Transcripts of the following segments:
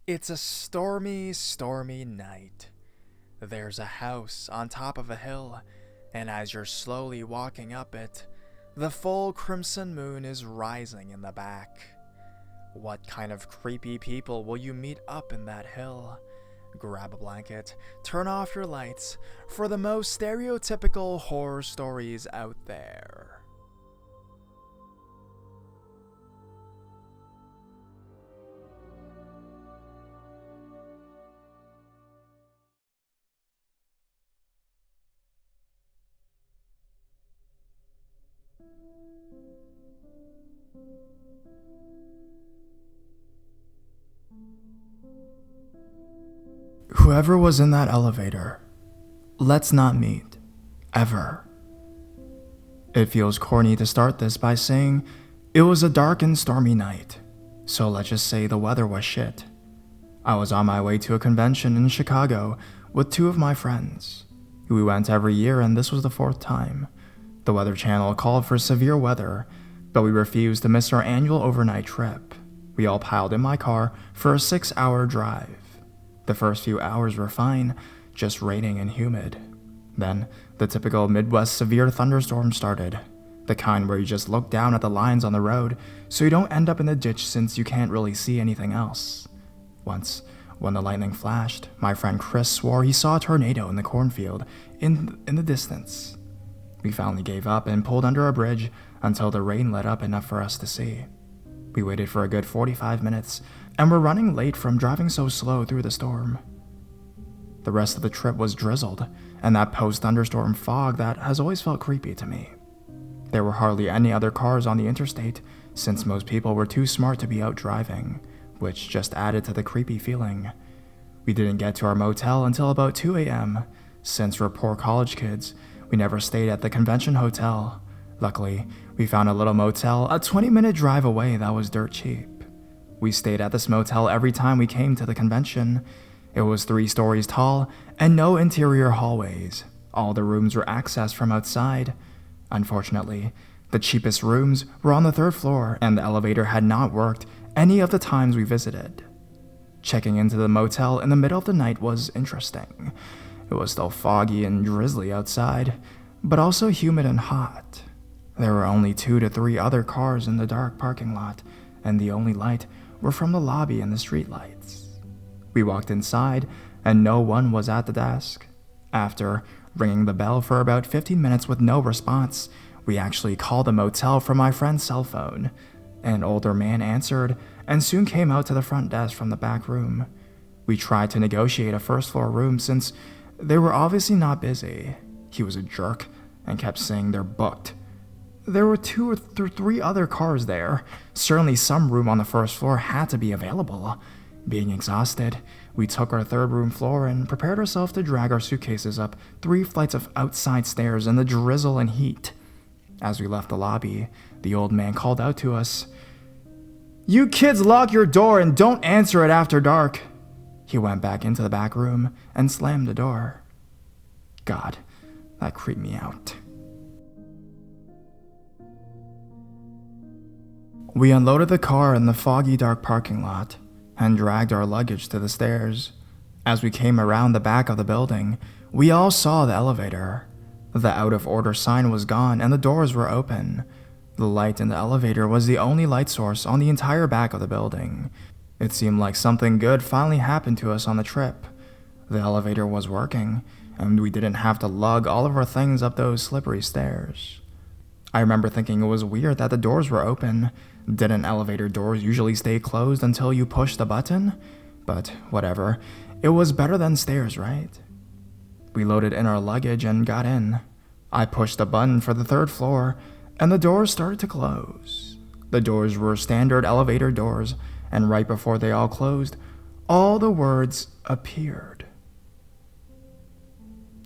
It's a stormy, stormy night. There's a house on top of a hill, and as you're slowly walking up it, the full crimson moon is rising in the back. What kind of creepy people will you meet up in that hill? Grab a blanket, turn off your lights for the most stereotypical horror stories out there. Whoever was in that elevator, let's not meet. Ever. It feels corny to start this by saying it was a dark and stormy night, so let's just say the weather was shit. I was on my way to a convention in Chicago with two of my friends. We went every year and this was the fourth time. The Weather Channel called for severe weather, but we refused to miss our annual overnight trip. We all piled in my car for a 6-hour drive. The first few hours were fine, just raining and humid. Then, the typical Midwest severe thunderstorm started. The kind where you just look down at the lines on the road so you don't end up in the ditch since you can't really see anything else. Once, when the lightning flashed, my friend Chris swore he saw a tornado in the cornfield in the distance. We finally gave up and pulled under a bridge until the rain let up enough for us to see. We waited for a good 45 minutes and were running late from driving so slow through the storm. The rest of the trip was drizzled, and that post-thunderstorm fog that has always felt creepy to me. There were hardly any other cars on the interstate, since most people were too smart to be out driving, which just added to the creepy feeling. We didn't get to our motel until about 2 a.m. Since we're poor college kids, we never stayed at the convention hotel. Luckily, we found a little motel a 20-minute drive away that was dirt cheap. We stayed at this motel every time we came to the convention. It was 3 stories tall and no interior hallways. All the rooms were accessed from outside. Unfortunately, the cheapest rooms were on the 3rd floor and the elevator had not worked any of the times we visited. Checking into the motel in the middle of the night was interesting. It was still foggy and drizzly outside, but also humid and hot. There were only 2 to 3 other cars in the dark parking lot, and the only light were from the lobby and the street lights. We walked inside, and no one was at the desk. After ringing the bell for about 15 minutes with no response, we actually called the motel from my friend's cell phone. An older man answered, and soon came out to the front desk from the back room. We tried to negotiate a first-floor room since they were obviously not busy. He was a jerk, and kept saying they're booked. There were 2 or 3 other cars there. Certainly some room on the first floor had to be available. Being exhausted, we took our 3rd room floor and prepared ourselves to drag our suitcases up 3 flights of outside stairs in the drizzle and heat. As we left the lobby, the old man called out to us, "You kids lock your door and don't answer it after dark." He went back into the back room and slammed the door. God, that creeped me out. We unloaded the car in the foggy dark parking lot and dragged our luggage to the stairs. As we came around the back of the building, we all saw the elevator. The out-of-order sign was gone and the doors were open. The light in the elevator was the only light source on the entire back of the building. It seemed like something good finally happened to us on the trip. The elevator was working, and we didn't have to lug all of our things up those slippery stairs. I remember thinking it was weird that the doors were open. Didn't elevator doors usually stay closed until you push the button? But whatever, it was better than stairs, right? We loaded in our luggage and got in. I pushed the button for the 3rd floor, and the doors started to close. The doors were standard elevator doors, and right before they all closed, all the words appeared.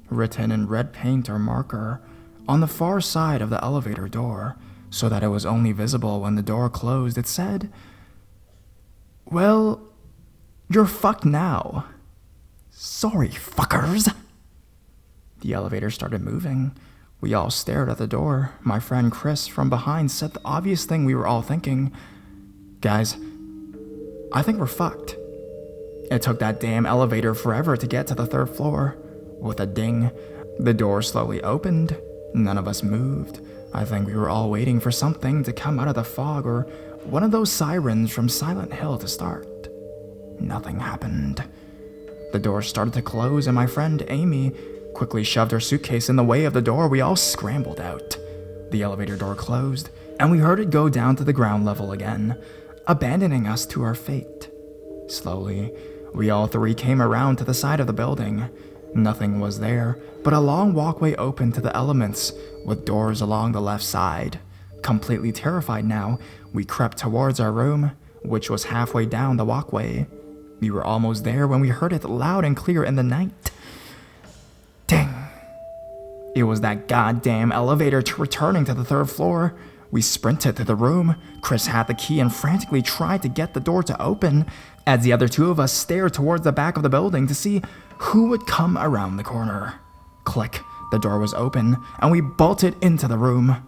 Written in red paint or marker on the far side of the elevator door, so that it was only visible when the door closed, it said, "Well, you're fucked now. Sorry, fuckers." The elevator started moving. We all stared at the door. My friend Chris from behind said the obvious thing we were all thinking. "Guys, I think we're fucked." It took that damn elevator forever to get to the 3rd floor. With a ding, the door slowly opened. None of us moved. I think we were all waiting for something to come out of the fog or one of those sirens from Silent Hill to start. Nothing happened. The door started to close and my friend Amy quickly shoved her suitcase in the way of the door. We all scrambled out. The elevator door closed and we heard it go down to the ground level again, abandoning us to our fate. Slowly, we all 3 came around to the side of the building. Nothing was there, but a long walkway opened to the elements, with doors along the left side. Completely terrified now, we crept towards our room, which was halfway down the walkway. We were almost there when we heard it loud and clear in the night. Ding! It was that goddamn elevator returning to the 3rd floor. We sprinted to the room. Chris had the key and frantically tried to get the door to open, as the other 2 of us stared towards the back of the building to see who would come around the corner. Click, the door was open, and we bolted into the room.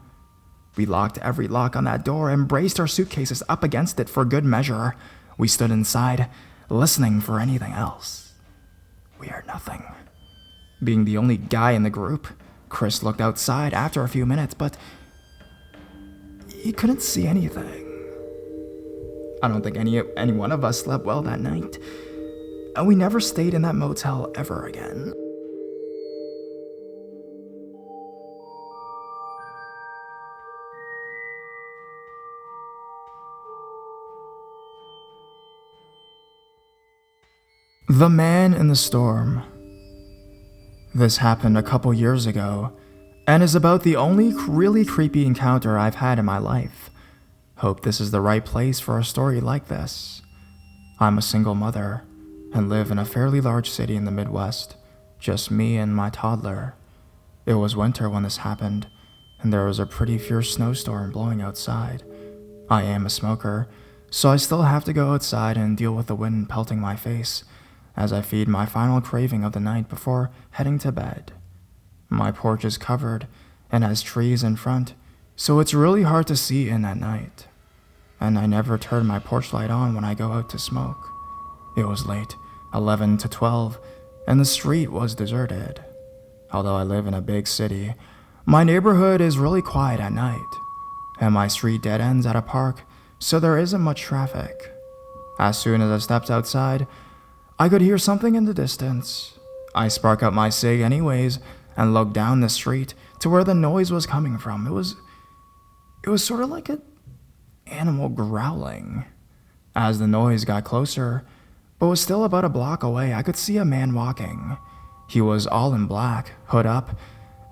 We locked every lock on that door and braced our suitcases up against it for good measure. We stood inside, listening for anything else. We heard nothing. Being the only guy in the group, Chris looked outside after a few minutes, but he couldn't see anything. I don't think any one of us slept well that night, and we never stayed in that motel ever again. The Man in the Storm. This happened a couple years ago, and is about the only really creepy encounter I've had in my life. Hope this is the right place for a story like this. I'm a single mother, and live in a fairly large city in the Midwest, just me and my toddler. It was winter when this happened, and there was a pretty fierce snowstorm blowing outside. I am a smoker, so I still have to go outside and deal with the wind pelting my face as I feed my final craving of the night before heading to bed. My porch is covered and has trees in front, so it's really hard to see in at night. And I never turn my porch light on when I go out to smoke. It was late, 11 to 12, and the street was deserted. Although I live in a big city, my neighborhood is really quiet at night, and my street dead ends at a park, so there isn't much traffic. As soon as I stepped outside, I could hear something in the distance. I spark up my cig anyways and look down the street to where the noise was coming from. It was sort of like an animal growling. As the noise got closer, but was still about a block away, I could see a man walking. He was all in black, hood up,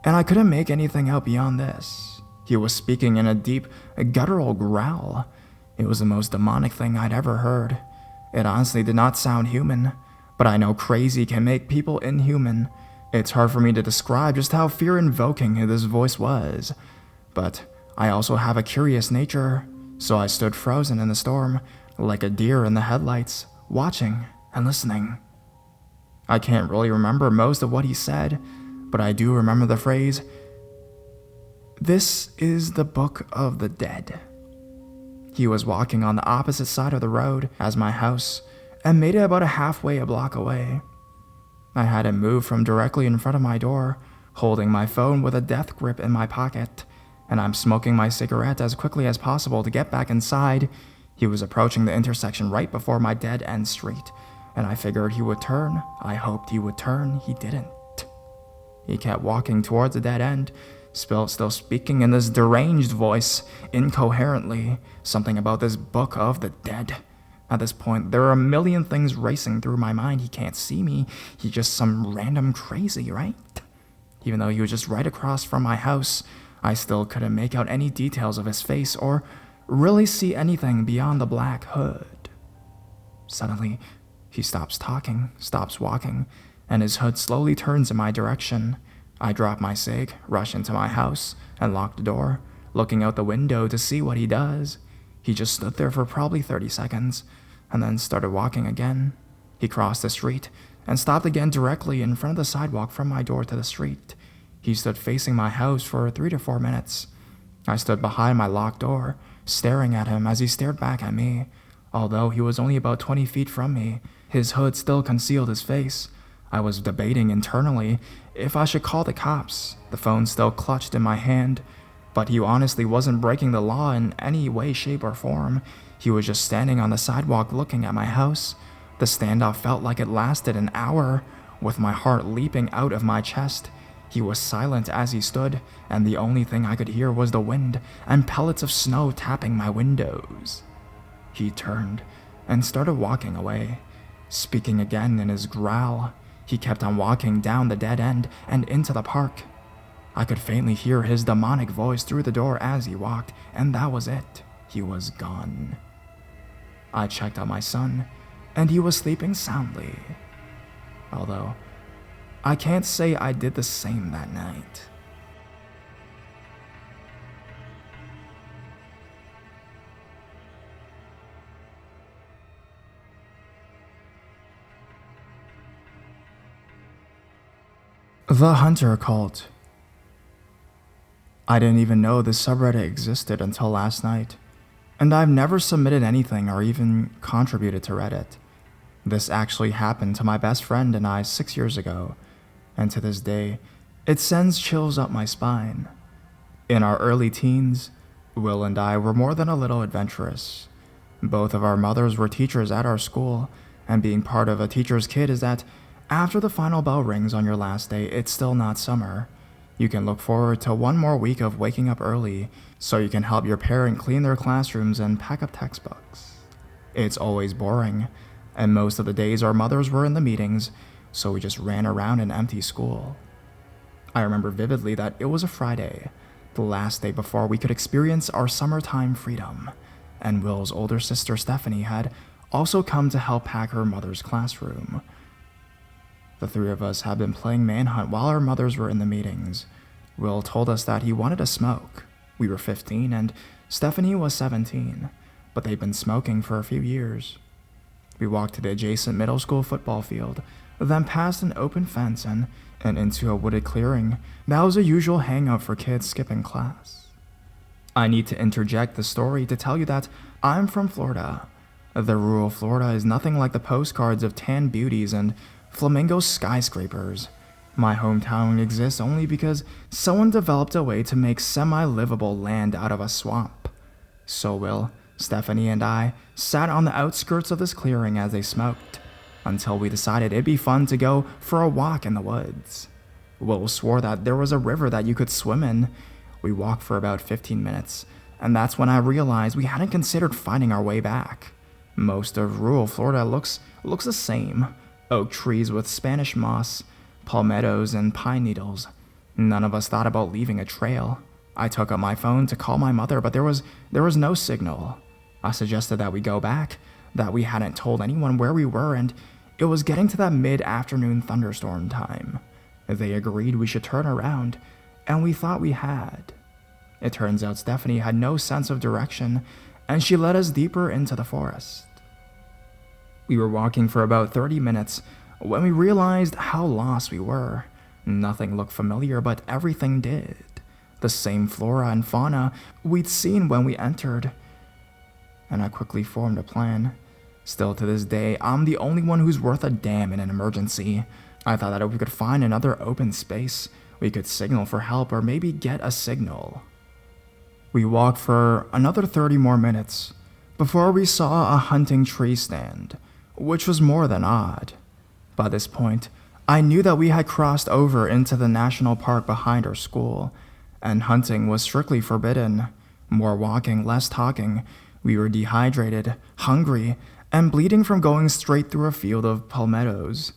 and I couldn't make anything out beyond this. He was speaking in a deep, guttural growl. It was the most demonic thing I'd ever heard. It honestly did not sound human, but I know crazy can make people inhuman. It's hard for me to describe just how fear-invoking this voice was, but I also have a curious nature, so I stood frozen in the storm, like a deer in the headlights, watching and listening. I can't really remember most of what he said, but I do remember the phrase, "This is the Book of the Dead." He was walking on the opposite side of the road as my house and made it about a block away. I hadn't moved from directly in front of my door, holding my phone with a death grip in my pocket, and I'm smoking my cigarette as quickly as possible to get back inside. He was approaching the intersection right before my dead-end street, and I figured he would turn. I hoped he would turn. He didn't. He kept walking towards the dead end, still speaking in this deranged voice, incoherently, something about this Book of the Dead. At this point, there are a million things racing through my mind. He can't see me. He's just some random crazy, right? Even though he was just right across from my house, I still couldn't make out any details of his face or really see anything beyond the black hood. Suddenly, he stops talking, stops walking, and his hood slowly turns in my direction. I drop my cig, rush into my house, and lock the door, looking out the window to see what he does. He just stood there for probably 30 seconds, and then started walking again. He crossed the street, and stopped again directly in front of the sidewalk from my door to the street. He stood facing my house for 3 to 4 minutes. I stood behind my locked door, staring at him as he stared back at me. Although he was only about 20 feet from me, his hood still concealed his face. I was debating internally if I should call the cops, the phone still clutched in my hand. But he honestly wasn't breaking the law in any way, shape, or form. He was just standing on the sidewalk looking at my house. The standoff felt like it lasted an hour, with my heart leaping out of my chest. He was silent as he stood, and the only thing I could hear was the wind and pellets of snow tapping my windows. He turned and started walking away, speaking again in his growl. He kept on walking down the dead end and into the park. I could faintly hear his demonic voice through the door as he walked, and that was it. He was gone. I checked on my son, and he was sleeping soundly. Although, I can't say I did the same that night. The Hunter Cult. I didn't even know this subreddit existed until last night, and I've never submitted anything or even contributed to Reddit. This actually happened to my best friend and I 6 years ago, and to this day, it sends chills up my spine. In our early teens, Will and I were more than a little adventurous. Both of our mothers were teachers at our school, and being part of a teacher's kid is that after the final bell rings on your last day, it's still not summer. You can look forward to one more week of waking up early so you can help your parent clean their classrooms and pack up textbooks. It's always boring, and most of the days our mothers were in the meetings, so we just ran around an empty school. I remember vividly that it was a Friday, the last day before we could experience our summertime freedom, and Will's older sister Stephanie had also come to help pack her mother's classroom. The three of us had been playing manhunt while our mothers were in the meetings. Will told us that he wanted to smoke. We were 15 and Stephanie was 17, but they'd been smoking for a few years. We walked to the adjacent middle school football field, then past an open fence and into a wooded clearing. That was a usual hangout for kids skipping class. I need to interject the story to tell you that I'm from Florida. The rural Florida is nothing like the postcards of tan beauties and flamingo skyscrapers. My hometown exists only because someone developed a way to make semi-livable land out of a swamp. So Will, Stephanie, and I sat on the outskirts of this clearing as they smoked, until we decided it'd be fun to go for a walk in the woods. Will swore that there was a river that you could swim in. We walked for about 15 minutes, and that's when I realized we hadn't considered finding our way back. Most of rural Florida looks the same. Oak trees with Spanish moss, palmettos, and pine needles. None of us thought about leaving a trail. I took up my phone to call my mother, but there was no signal. I suggested that we go back, that we hadn't told anyone where we were, and it was getting to that mid-afternoon thunderstorm time. They agreed we should turn around, and we thought we had. It turns out Stephanie had no sense of direction, and she led us deeper into the forest. We were walking for about 30 minutes when we realized how lost we were. Nothing looked familiar, but everything did. The same flora and fauna we'd seen when we entered. And I quickly formed a plan. Still to this day, I'm the only one who's worth a damn in an emergency. I thought that if we could find another open space, we could signal for help or maybe get a signal. We walked for another 30 more minutes before we saw a hunting tree stand, which was more than odd. By this point, I knew that we had crossed over into the national park behind our school, and hunting was strictly forbidden. More walking, less talking. We were dehydrated, hungry, and bleeding from going straight through a field of palmettos.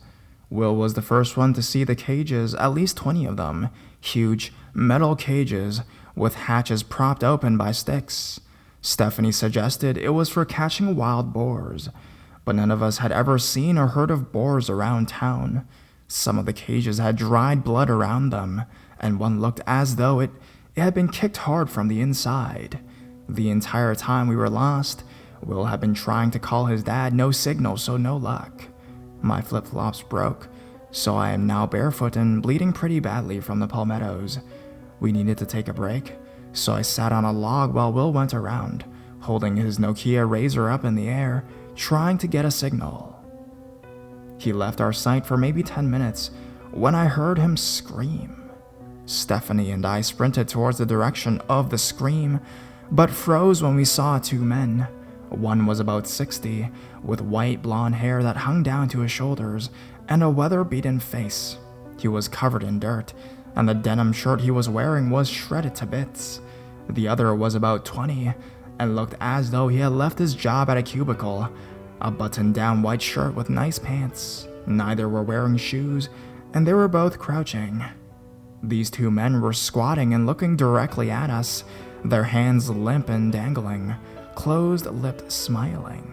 Will was the first one to see the cages, at least 20 of them, huge metal cages with hatches propped open by sticks. Stephanie suggested it was for catching wild boars, but none of us had ever seen or heard of boars around town. Some of the cages had dried blood around them, and one looked as though it had been kicked hard from the inside. The entire time we were lost, Will had been trying to call his dad, no signal, so no luck. My flip-flops broke, so I am now barefoot and bleeding pretty badly from the palmettos. We needed to take a break, so I sat on a log while Will went around, holding his Nokia Razr up in the air, trying to get a signal. He left our sight for maybe 10 minutes when I heard him scream. Stephanie and I sprinted towards the direction of the scream, but froze when we saw two men. One was about 60, with white blonde hair that hung down to his shoulders, and a weather-beaten face. He was covered in dirt, and the denim shirt he was wearing was shredded to bits. The other was about 20, and looked as though he had left his job at a cubicle. A buttoned-down white shirt with nice pants. Neither were wearing shoes, and they were both crouching. These two men were squatting and looking directly at us, their hands limp and dangling, closed-lipped smiling.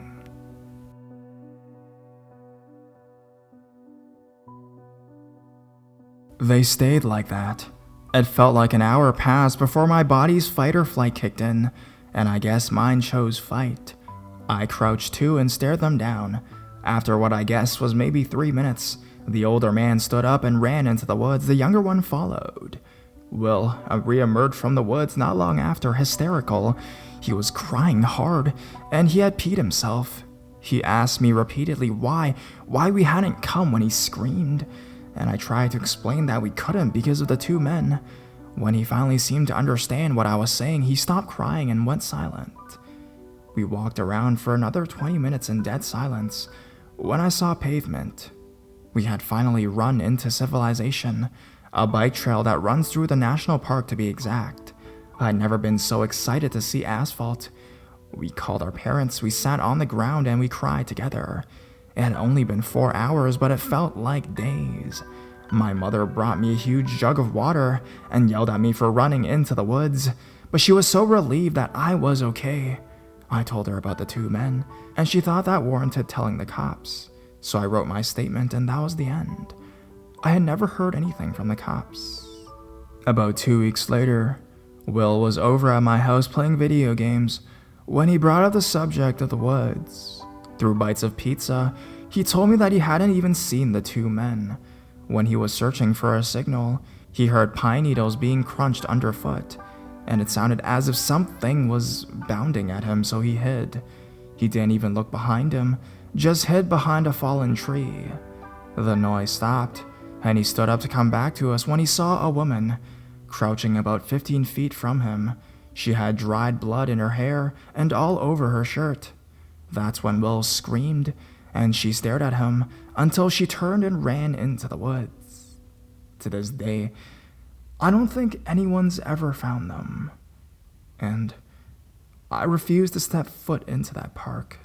They stayed like that. It felt like an hour passed before my body's fight or flight kicked in, and I guess mine chose fight. I crouched too and stared them down. After what I guessed was maybe 3 minutes, the older man stood up and ran into the woods. The younger one followed. Will re-emerged from the woods not long after, hysterical. He was crying hard, and he had peed himself. He asked me repeatedly why we hadn't come when he screamed, and I tried to explain that we couldn't because of the two men. When he finally seemed to understand what I was saying, he stopped crying and went silent. We walked around for another 20 minutes in dead silence when I saw pavement. We had finally run into civilization, a bike trail that runs through the national park to be exact. I'd never been so excited to see asphalt. We called our parents, we sat on the ground, and we cried together. It had only been 4 hours, but it felt like days. My mother brought me a huge jug of water and yelled at me for running into the woods, but she was so relieved that I was okay. I told her about the two men, and she thought that warranted telling the cops, so I wrote my statement, and that was the end. I had never heard anything from the cops. About 2 weeks later, Will was over at my house playing video games when he brought up the subject of the woods. Through bites of pizza, he told me that he hadn't even seen the two men. When he was searching for a signal, he heard pine needles being crunched underfoot, and it sounded as if something was bounding at him, so he hid. He didn't even look behind him, just hid behind a fallen tree. The noise stopped, and he stood up to come back to us when he saw a woman crouching about 15 feet from him. She had dried blood in her hair and all over her shirt. That's when Will screamed, and she stared at him until she turned and ran into the woods. To this day, I don't think anyone's ever found them, and I refuse to step foot into that park.